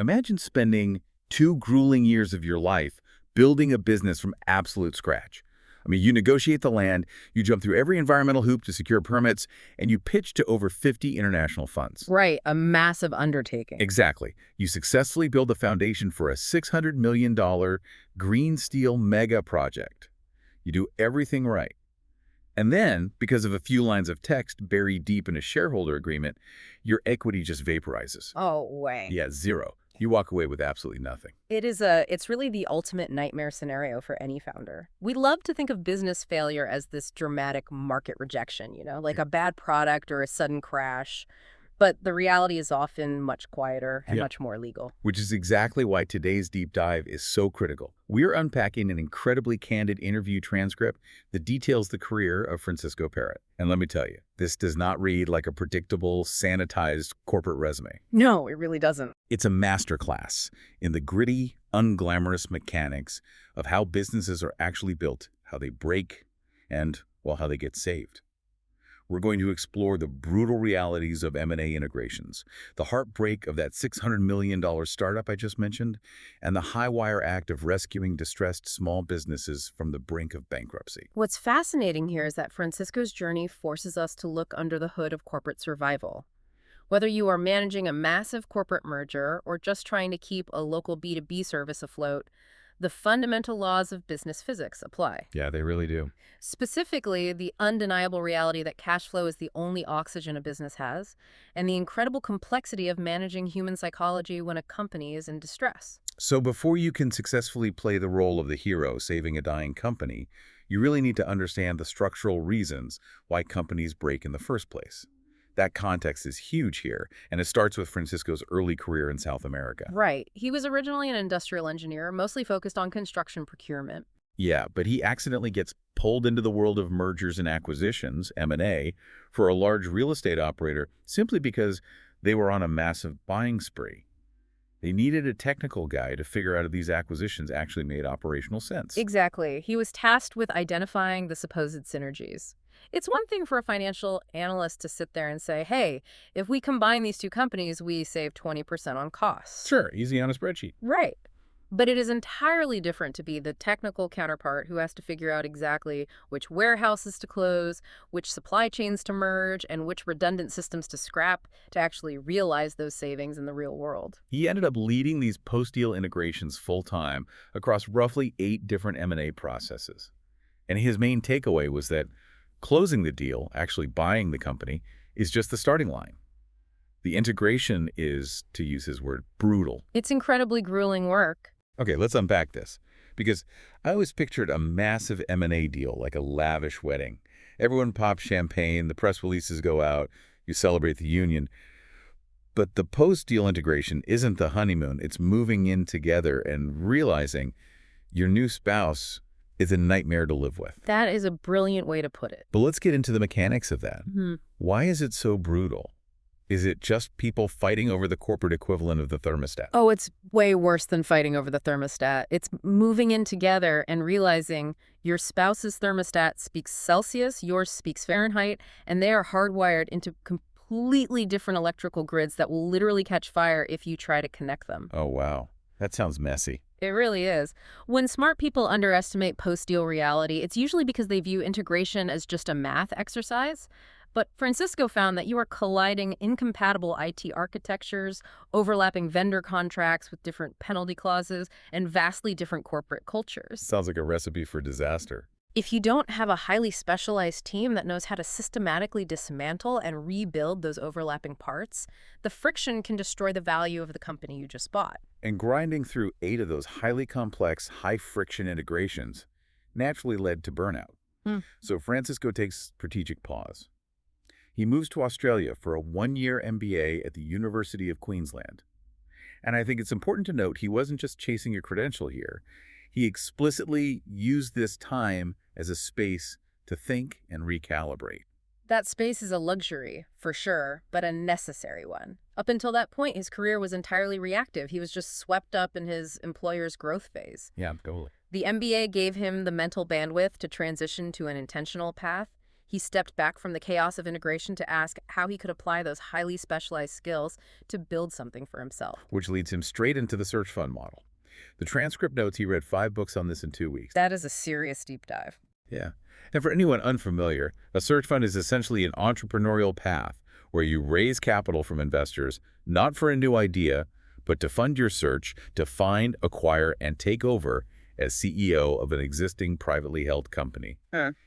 Imagine spending 2 grueling years of your life building a business from absolute scratch. I mean, you negotiate the land, you jump through every environmental hoop to secure permits, and you pitch to over 50 international funds. Right, a massive undertaking. Exactly. You successfully build the foundation for a $600 million green steel mega project. You do everything right. And then, because of a few lines of text buried deep in a shareholder agreement, your equity just vaporizes. Oh, way. Yeah, zero. You walk away with absolutely nothing. It's really the ultimate nightmare scenario for any founder. We love to think of business failure as this dramatic market rejection, like a bad product or a sudden crash. But the reality is often much quieter and much more legal. Which is exactly why today's deep dive is so critical. We're unpacking an incredibly candid interview transcript that details the career of Francisco Parot. And let me tell you, this does not read like a predictable, sanitized corporate resume. No, it really doesn't. It's a masterclass in the gritty, unglamorous mechanics of how businesses are actually built, how they break, and, well, how they get saved. We're going to explore the brutal realities of M&A integrations, the heartbreak of that $600 million startup I just mentioned, and the high-wire act of rescuing distressed small businesses from the brink of bankruptcy. What's fascinating here is that Francisco's journey forces us to look under the hood of corporate survival. Whether you are managing a massive corporate merger or just trying to keep a local B2B service afloat, the fundamental laws of business physics apply. Yeah, they really do. Specifically, the undeniable reality that cash flow is the only oxygen a business has, and the incredible complexity of managing human psychology when a company is in distress. So before you can successfully play the role of the hero saving a dying company, you really need to understand the structural reasons why companies break in the first place. That context is huge here, and it starts with Francisco's early career in South America. Right. He was originally an industrial engineer, mostly focused on construction procurement. Yeah, but he accidentally gets pulled into the world of mergers and acquisitions, M&A, for a large real estate operator simply because they were on a massive buying spree. They needed a technical guy to figure out if these acquisitions actually made operational sense. Exactly. He was tasked with identifying the supposed synergies. It's one thing for a financial analyst to sit there and say, hey, if we combine these two companies, we save 20% on costs. Sure, easy on a spreadsheet. Right. But it is entirely different to be the technical counterpart who has to figure out exactly which warehouses to close, which supply chains to merge, and which redundant systems to scrap to actually realize those savings in the real world. He ended up leading these post-deal integrations full-time across roughly 8 different M&A processes. And his main takeaway was that closing the deal, actually buying the company, is just the starting line. The integration is, to use his word, brutal. It's incredibly grueling work. Okay, let's unpack this, because I always pictured a massive M&A deal like a lavish wedding. Everyone pops champagne, the press releases go out, you celebrate the union. But the post-deal integration isn't the honeymoon. It's moving in together and realizing your new spouse is a nightmare to live with. That is a brilliant way to put it. But let's get into the mechanics of that. Why is it so brutal? Is it just people fighting over the corporate equivalent of the thermostat? Oh, it's way worse than fighting over the thermostat. It's moving in together and realizing your spouse's thermostat speaks Celsius, yours speaks Fahrenheit, and they are hardwired into completely different electrical grids that will literally catch fire if you try to connect them. Oh, wow. That sounds messy. It really is. When smart people underestimate post-deal reality, it's usually because they view integration as just a math exercise. But Francisco found that you are colliding incompatible IT architectures, overlapping vendor contracts with different penalty clauses, and vastly different corporate cultures. Sounds like a recipe for disaster. If you don't have a highly specialized team that knows how to systematically dismantle and rebuild those overlapping parts, the friction can destroy the value of the company you just bought. And grinding through 8 of those highly complex, high-friction integrations naturally led to burnout. So Francisco takes strategic pause. He moves to Australia for a 1-year MBA at the University of Queensland. And I think it's important to note he wasn't just chasing a credential here. He explicitly used this time as a space to think and recalibrate. That space is a luxury, for sure, but a necessary one. Up until that point, his career was entirely reactive. He was just swept up in his employer's growth phase. Yeah, totally. The MBA gave him the mental bandwidth to transition to an intentional path. He stepped back from the chaos of integration to ask how he could apply those highly specialized skills to build something for himself. Which leads him straight into the search fund model. The transcript notes he read 5 books on this in 2 weeks. That is a serious deep dive. Yeah. And for anyone unfamiliar, a search fund is essentially an entrepreneurial path where you raise capital from investors, not for a new idea, but to fund your search to find, acquire, and take over as CEO of an existing privately held company.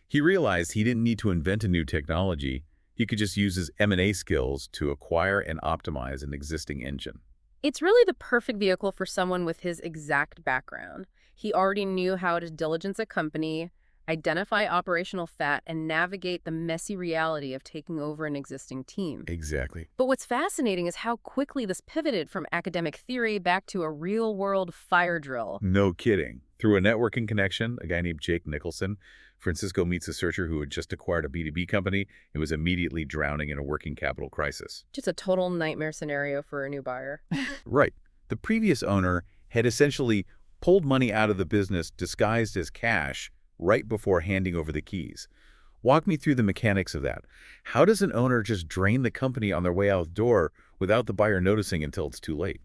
He realized he didn't need to invent a new technology. He could just use his M&A skills to acquire and optimize an existing engine. It's really the perfect vehicle for someone with his exact background. He already knew how to diligence a company, identify operational fat, and navigate the messy reality of taking over an existing team. Exactly. But what's fascinating is how quickly this pivoted from academic theory back to a real-world fire drill. No kidding. Through a networking connection, a guy named Jake Nicholson, Francisco meets a searcher who had just acquired a B2B company and was immediately drowning in a working capital crisis. Just a total nightmare scenario for a new buyer. Right. The previous owner had essentially pulled money out of the business disguised as cash right before handing over the keys. Walk me through the mechanics of that. How does an owner just drain the company on their way out the door without the buyer noticing until it's too late?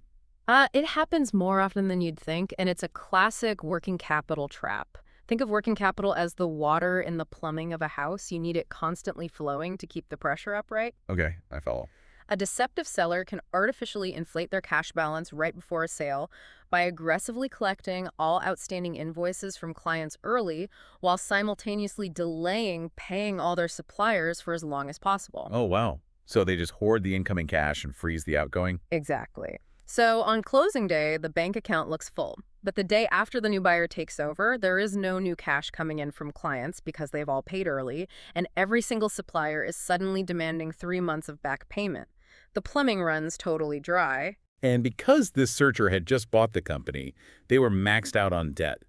It happens more often than you'd think, and it's a classic working capital trap. Think of working capital as the water in the plumbing of a house. You need it constantly flowing to keep the pressure up, right? Okay, I follow. A deceptive seller can artificially inflate their cash balance right before a sale by aggressively collecting all outstanding invoices from clients early while simultaneously delaying paying all their suppliers for as long as possible. Oh, wow. So they just hoard the incoming cash and freeze the outgoing? Exactly. So on closing day, the bank account looks full. But the day after the new buyer takes over, there is no new cash coming in from clients because they've all paid early, and every single supplier is suddenly demanding 3 months of back payment. The plumbing runs totally dry. And because this searcher had just bought the company, they were maxed out on debt.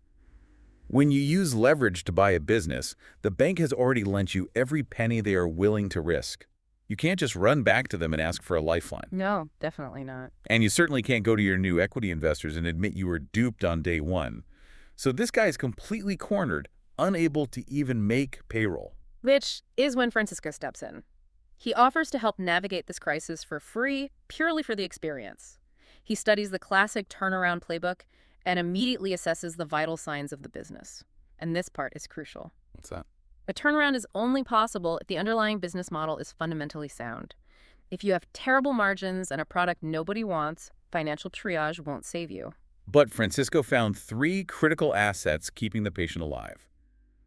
When you use leverage to buy a business, the bank has already lent you every penny they are willing to risk. You can't just run back to them and ask for a lifeline. No, definitely not. And you certainly can't go to your new equity investors and admit you were duped on day one. So this guy is completely cornered, unable to even make payroll. Which is when Francisco steps in. He offers to help navigate this crisis for free, purely for the experience. He studies the classic turnaround playbook and immediately assesses the vital signs of the business. And this part is crucial. What's that? A turnaround is only possible if the underlying business model is fundamentally sound. If you have terrible margins and a product nobody wants, financial triage won't save you. But Francisco found 3 critical assets keeping the patient alive.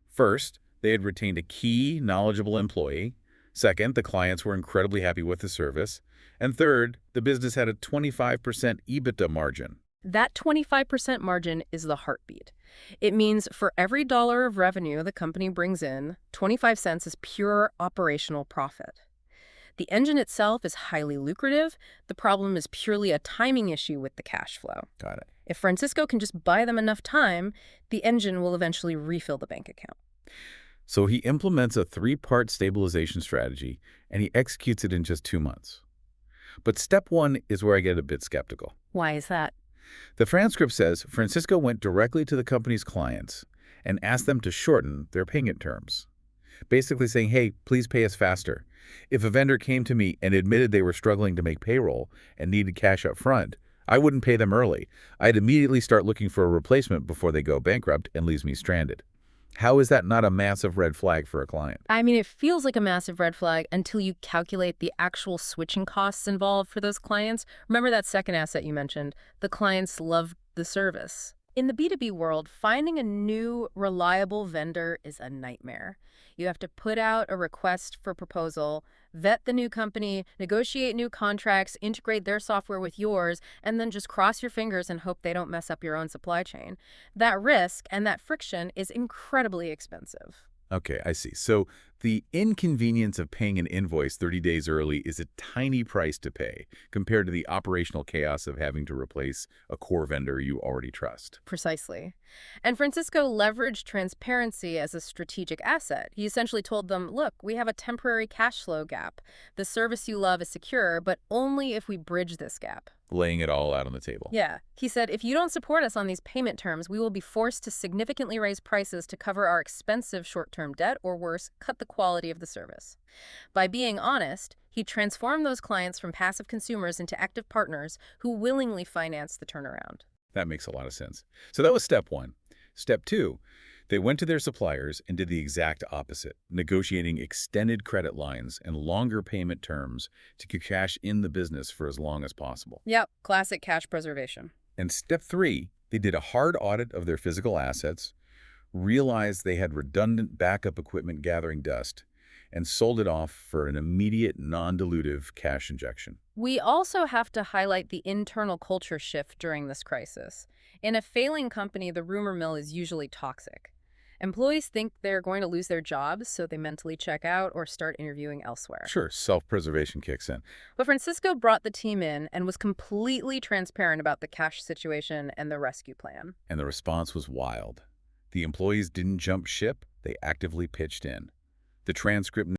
First, they had retained a key, knowledgeable employee. Second, the clients were incredibly happy with the service. And third, the business had a 25% EBITDA margin. That 25% margin is the heartbeat. It means for every dollar of revenue the company brings in, 25 cents is pure operational profit. The engine itself is highly lucrative. The problem is purely a timing issue with the cash flow. Got it. If Francisco can just buy them enough time, the engine will eventually refill the bank account. So he implements a 3-part stabilization strategy, and he executes it in just 2 months. But step 1 is where I get a bit skeptical. Why is that? The transcript says Francisco went directly to the company's clients and asked them to shorten their payment terms, basically saying, hey, please pay us faster. If a vendor came to me and admitted they were struggling to make payroll and needed cash up front, I wouldn't pay them early. I'd immediately start looking for a replacement before they go bankrupt and leaves me stranded. How is that not a massive red flag for a client? I mean, it feels like a massive red flag until you calculate the actual switching costs involved for those clients. Remember that second asset you mentioned? The clients love the service. In the B2B world, finding a new, reliable vendor is a nightmare. You have to put out a request for proposal, vet the new company, negotiate new contracts, integrate their software with yours, and then just cross your fingers and hope they don't mess up your own supply chain. That risk and that friction is incredibly expensive. Okay, I see. So the inconvenience of paying an invoice 30 days early is a tiny price to pay compared to the operational chaos of having to replace a core vendor you already trust. Precisely. And Francisco leveraged transparency as a strategic asset. He essentially told them, look, we have a temporary cash flow gap. The service you love is secure, but only if we bridge this gap. laying it all out on the table. Yeah. He said, if you don't support us on these payment terms, we will be forced to significantly raise prices to cover our expensive short-term debt, or worse, cut the quality of the service. By being honest, he transformed those clients from passive consumers into active partners who willingly finance the turnaround. That makes a lot of sense. So that was step one. Step two, they went to their suppliers and did the exact opposite, negotiating extended credit lines and longer payment terms to cash in the business for as long as possible. Yep, classic cash preservation. And step three, they did a hard audit of their physical assets, realized they had redundant backup equipment gathering dust, and sold it off for an immediate, non-dilutive cash injection. We also have to highlight the internal culture shift during this crisis. In a failing company, the rumor mill is usually toxic. Employees think they're going to lose their jobs, so they mentally check out or start interviewing elsewhere. Sure, self-preservation kicks in. But Francisco brought the team in and was completely transparent about the cash situation and the rescue plan. And the response was wild. The employees didn't jump ship, they actively pitched in. The transcript